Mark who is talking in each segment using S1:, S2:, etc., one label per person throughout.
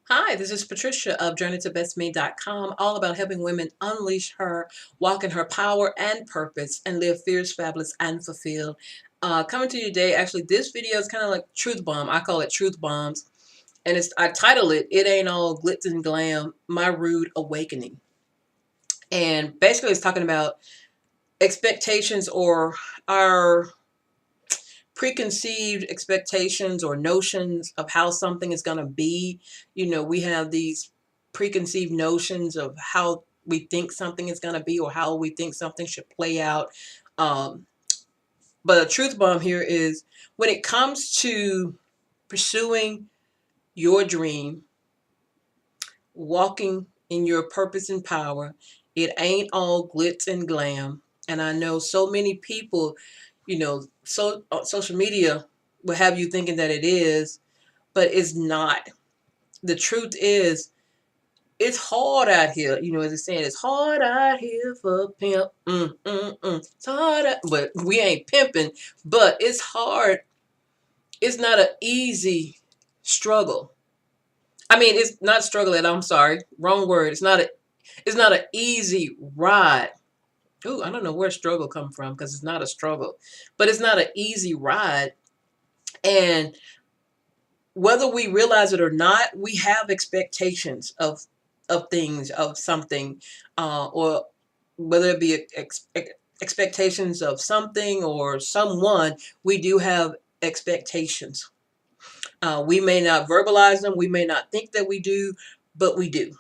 S1: Hi, this is Patricia of JourneyToBestMe.com, all about helping women unleash her, walk in her power and purpose, and live fierce, fabulous, and fulfilled. Coming to you today, actually, this video is kind of like Truth Bomb. I call it Truth Bombs. And I title it, It Ain't All Glitz and Glam, My Rude Awakening. And basically, it's talking about expectations or our preconceived expectations or notions of how something is going to be. We have these preconceived notions of how we think something is going to be or how we think something should play out. Um, but a truth bomb here is when it comes to pursuing your dream, walking in your purpose and power, it ain't all glitz and glam. And I know so many people, social media will have you thinking that it is, but it's not. The truth is, it's hard out here. As it's saying, it's hard out here for a pimp. It's hard out, but we ain't pimping, but it's hard. It's not an easy struggle. I mean, it's not struggle at, I'm sorry, wrong word. It's not an easy ride. Ooh, I don't know where struggle come from because it's not a struggle, but it's not an easy ride. And whether we realize it or not, we have expectations of things, of something, or whether it be expectations of something or someone, we do have expectations. We may not verbalize them, we may not think that we do, but we do.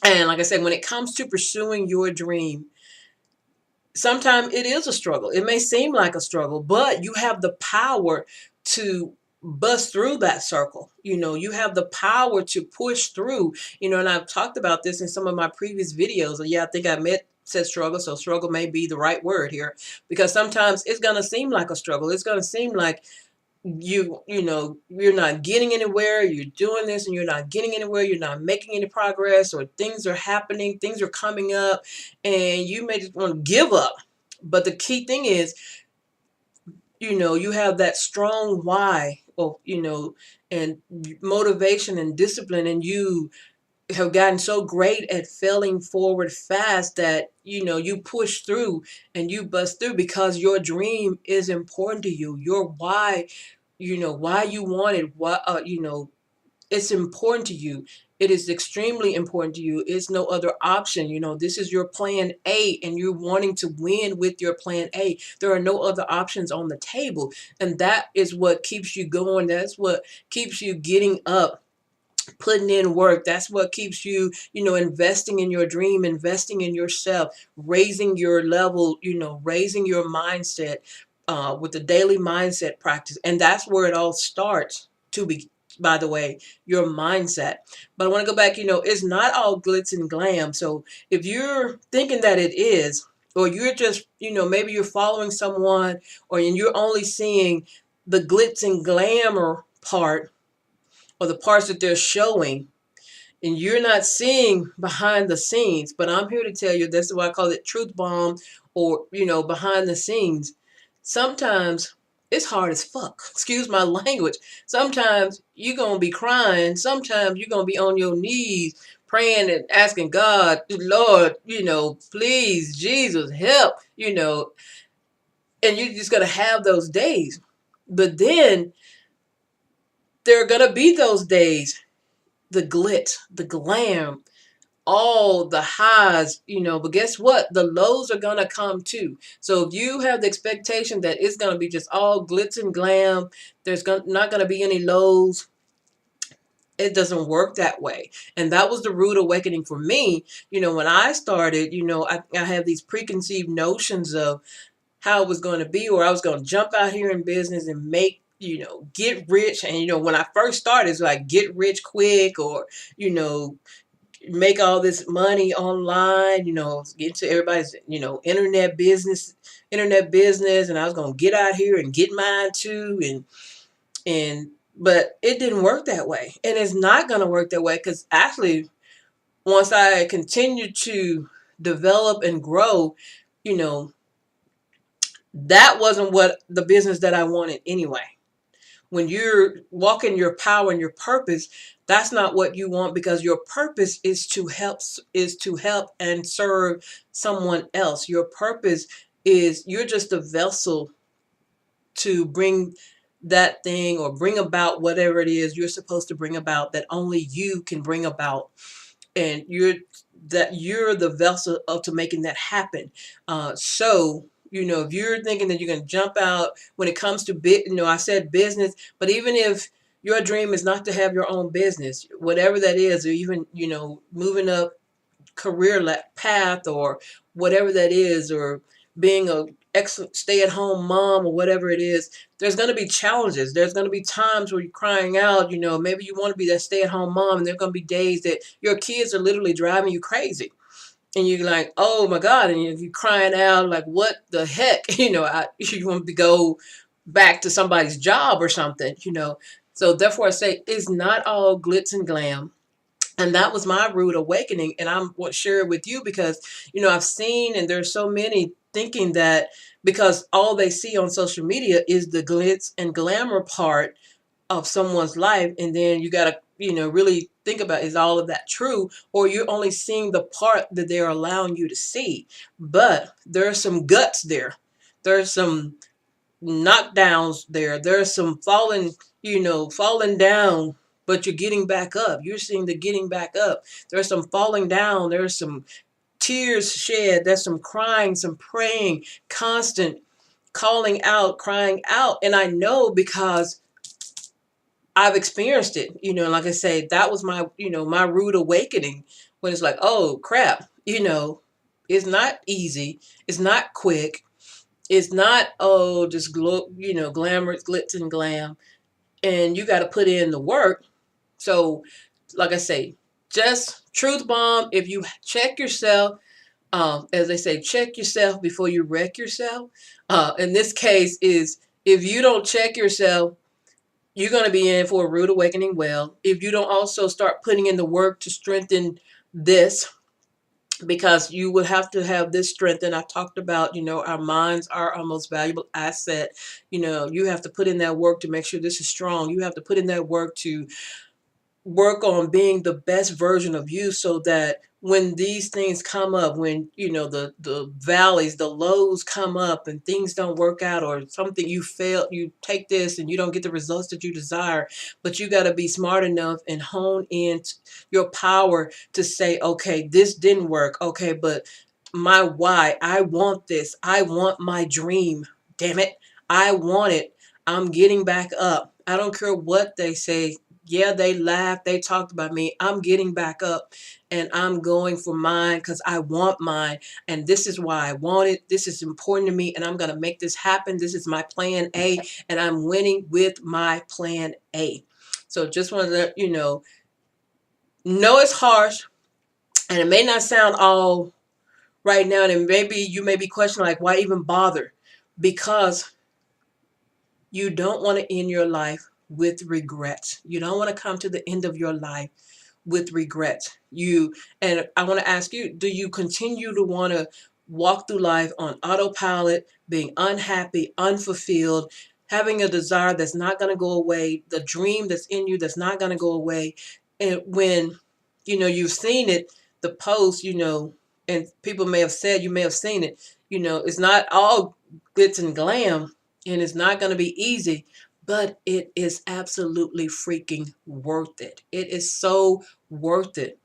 S1: And like I said, when it comes to pursuing your dream, sometimes it is a struggle. It may seem like a struggle, but you have the power to bust through that circle. You have the power to push through, and I've talked about this in some of my previous videos. Yeah, I think said struggle, so struggle may be the right word here, because sometimes it's going to seem like a struggle. It's going to seem like you're not getting anywhere, you're doing this and you're not getting anywhere, you're not making any progress, or things are happening, things are coming up, and you may just want to give up. But the key thing is, you have that strong why, or and motivation and discipline, and you have gotten so great at failing forward fast that you push through and you bust through because your dream is important to you. Your why, why you want it, what it's important to you. It is extremely important to you. It's no other option. This is your plan A, and you're wanting to win with your plan A. There are no other options on the table, and that is what keeps you going. That's what keeps you getting up, putting in work. That's what keeps you, investing in your dream, investing in yourself, raising your level, raising your mindset, with the daily mindset practice. And that's where it all starts, to be, by the way, your mindset. But I want to go back, it's not all glitz and glam. So if you're thinking that it is, or you're just, maybe you're following someone, and you're only seeing the glitz and glamour part, or the parts that they're showing, and you're not seeing behind the scenes. But I'm here to tell you, that's why I call it truth bomb, or behind the scenes. Sometimes it's hard as fuck. Excuse my language. Sometimes you're gonna be crying. Sometimes you're gonna be on your knees praying and asking God, Lord, please, Jesus, help, and you're just gonna have those days. But then there are gonna be those days, the glitz, the glam, all the highs, but guess what? The lows are going to come too. So if you have the expectation that it's going to be just all glitz and glam, there's not going to be any lows, it doesn't work that way. And that was the rude awakening for me. When I started, I have these preconceived notions of how it was going to be, or I was going to jump out here in business and make, get rich. And, when I first started, it's like get rich quick, or, make all this money online, get to everybody's, internet business. And I was going to get out here and get mine too. But it didn't work that way. And it's not going to work that way, because actually, once I continued to develop and grow, you know, that wasn't what the business that I wanted anyway. when you're walking your power and your purpose, that's not what you want, because your purpose is to help and serve someone else. Your purpose is, you're just a vessel to bring that thing, or bring about whatever it is you're supposed to bring about, that only you can bring about. And you're the vessel of to making that happen. So if you're thinking that you're going to jump out when it comes to I said business, but even if your dream is not to have your own business, whatever that is, or even moving up career path, or whatever that is, or being a excellent stay-at-home mom, or whatever it is, there's going to be challenges. There's going to be times where you're crying out. Maybe you want to be that stay-at-home mom, and there are going to be days that your kids are literally driving you crazy, and you're like, oh my God, and you're crying out like, what the heck? You want to go back to somebody's job or something. So therefore I say, it's not all glitz and glam. And that was my rude awakening. And I'm want to share it with you because, I've seen, and there's so many thinking that because all they see on social media is the glitz and glamour part of someone's life. And then you got to, really think about, is all of that true? Or you're only seeing the part that they're allowing you to see. But there's some guts there. There's some knockdowns there. There's some falling down, but you're getting back up. You're seeing the getting back up. There's some falling down. There's some tears shed. There's some crying, some praying, constant calling out, crying out. And I know because I've experienced it. Like I say, that was my rude awakening, when it's like, oh crap, it's not easy. It's not quick. It's not, oh, just glamorous, glitz and glam. And you got to put in the work. So, like I say, just truth bomb. If you check yourself, as they say, check yourself before you wreck yourself. In this case is, if you don't check yourself, you're going to be in for a rude awakening. Well, if you don't also start putting in the work to strengthen this, because you would have to have this strength. And I talked about, our minds are our most valuable asset. You have to put in that work to make sure this is strong. You have to put in that work to work on being the best version of you, so that when these things come up, when the valleys, the lows come up, and things don't work out, or something you fail, you take this and you don't get the results that you desire, but you got to be smart enough and hone in your power to say, okay, this didn't work, okay, but my why, I want this, I want my dream, damn it, I want it, I'm getting back up. I don't care what they say. Yeah, they laughed, they talked about me. I'm getting back up, and I'm going for mine, because I want mine. And this is why I want it. This is important to me, and I'm going to make this happen. This is my plan A, and I'm winning with my plan A. So just wanted to let you know it's harsh, and it may not sound all right now. And maybe you may be questioning, like, why even bother? Because you don't want to end your life with regrets. You don't want to come to the end of your life with regrets. And I want to ask you, do you continue to want to walk through life on autopilot, being unhappy, unfulfilled, having a desire that's not going to go away, the dream that's in you that's not going to go away? And when, you've seen it, the post, and people may have said, you may have seen it, it's not all glitz and glam, and it's not going to be easy, but it is absolutely freaking worth it. It is so worth it.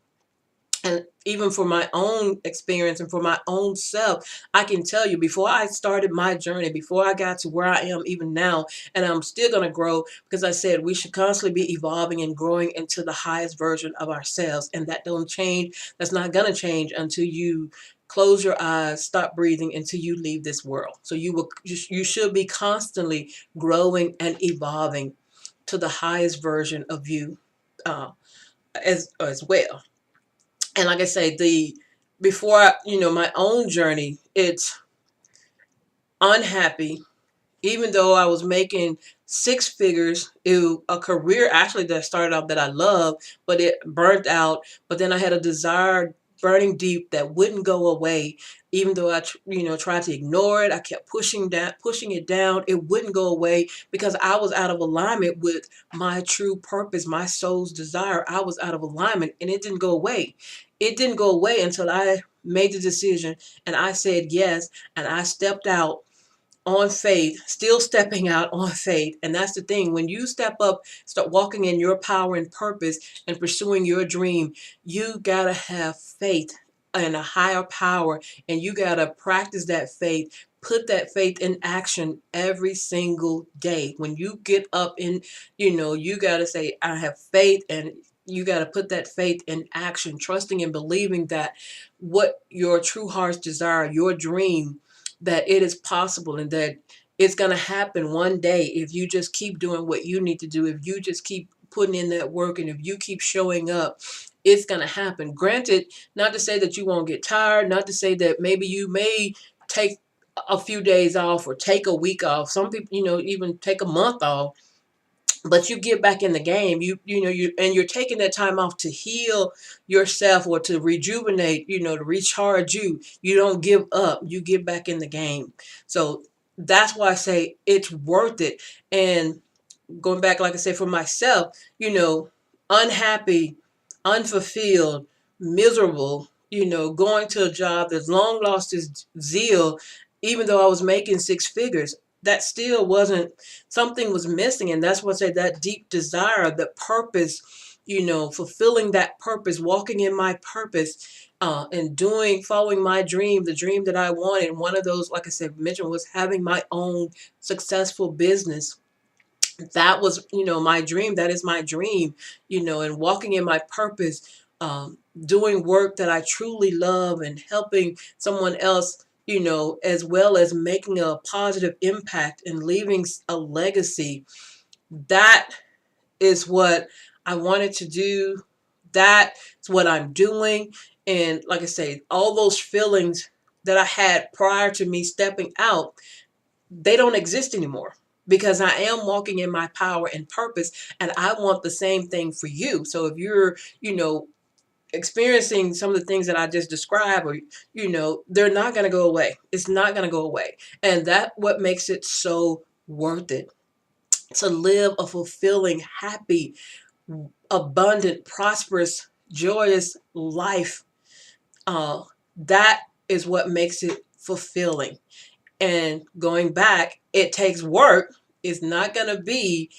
S1: And even for my own experience and for my own self, I can tell you, before I started my journey, before I got to where I am even now, and I'm still going to grow, because I said we should constantly be evolving and growing into the highest version of ourselves. And that don't change. That's not going to change until you close your eyes, stop breathing, until you leave this world. So you should be constantly growing and evolving to the highest version of you as well. And like I say, my own journey, it's unhappy. Even though I was making six figures, a career actually that started out that I love, but it burnt out. But then I had a desire, burning deep that wouldn't go away, even though I, tried to ignore it. I kept pushing it down. It wouldn't go away because I was out of alignment with my true purpose, my soul's desire. I was out of alignment, and it didn't go away. It didn't go away until I made the decision and I said yes, and I stepped out on faith, still stepping out on faith. And that's the thing. When you step up, start walking in your power and purpose and pursuing your dream, you got to have faith in a higher power, and you got to practice that faith. Put that faith in action every single day. When you get up and, you got to say, I have faith, and you got to put that faith in action, trusting and believing that what your true heart's desire, your dream, that it is possible and that it's going to happen one day if you just keep doing what you need to do, if you just keep putting in that work, and if you keep showing up, it's going to happen. Granted, not to say that you won't get tired, not to say that maybe you may take a few days off or take a week off. Some people, even take a month off. But you get back in the game, you're taking that time off to heal yourself or to rejuvenate, to recharge you. You don't give up. You get back in the game. So that's why I say it's worth it. And going back, like I said, for myself, unhappy, unfulfilled, miserable, going to a job that's long lost its zeal, even though I was making six figures, that still wasn't, something was missing. And that's what I say, that deep desire, the purpose, fulfilling that purpose, walking in my purpose, and following my dream, the dream that I wanted. And one of those, like I said, mentioned, was having my own successful business. That was, my dream. That is my dream, and walking in my purpose, doing work that I truly love and helping someone else, as well as making a positive impact and leaving a legacy. That is what I wanted to do. That's what I'm doing. And like I say, all those feelings that I had prior to me stepping out, they don't exist anymore, because I am walking in my power and purpose, and I want the same thing for you. So if you're, experiencing some of the things that I just described, or, they're not going to go away. It's not going to go away. And that's what makes it so worth it, to live a fulfilling, happy, abundant, prosperous, joyous life. That is what makes it fulfilling. And going back, it takes work. It's not going to be,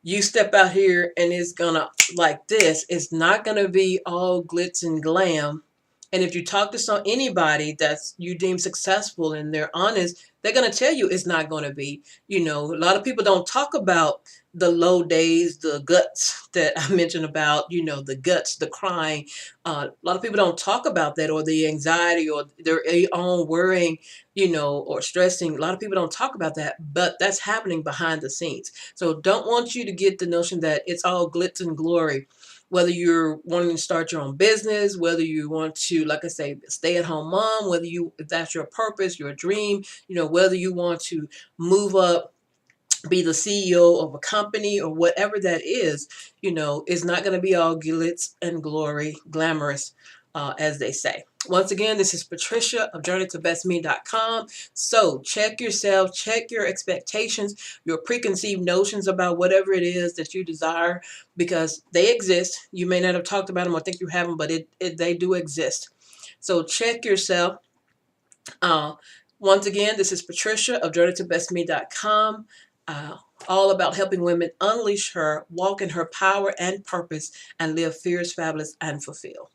S1: you step out here and it's going to like this. It's not going to be all glitz and glam. And if you talk to anybody that's you deem successful and they're honest, they're going to tell you it's not going to be. A lot of people don't talk about the low days, the guts that I mentioned about, the guts, the crying. A lot of people don't talk about that, or the anxiety, or their own worrying, or stressing. A lot of people don't talk about that, but that's happening behind the scenes. So don't want you to get the notion that it's all glitz and glory. Whether you're wanting to start your own business, whether you want to, like I say, stay at home mom, if that's your purpose, your dream, whether you want to move up, be the CEO of a company, or whatever that is, it's not going to be all glitz and glory, glamorous, as they say. Once again, this is Patricia of JourneyToBestMe.com. So check yourself, check your expectations, your preconceived notions about whatever it is that you desire, because they exist. You may not have talked about them or think you haven't, but they do exist. So check yourself. Once again, this is Patricia of JourneyToBestMe.com. All about helping women unleash her, walk in her power and purpose, and live fierce, fabulous, and fulfilled.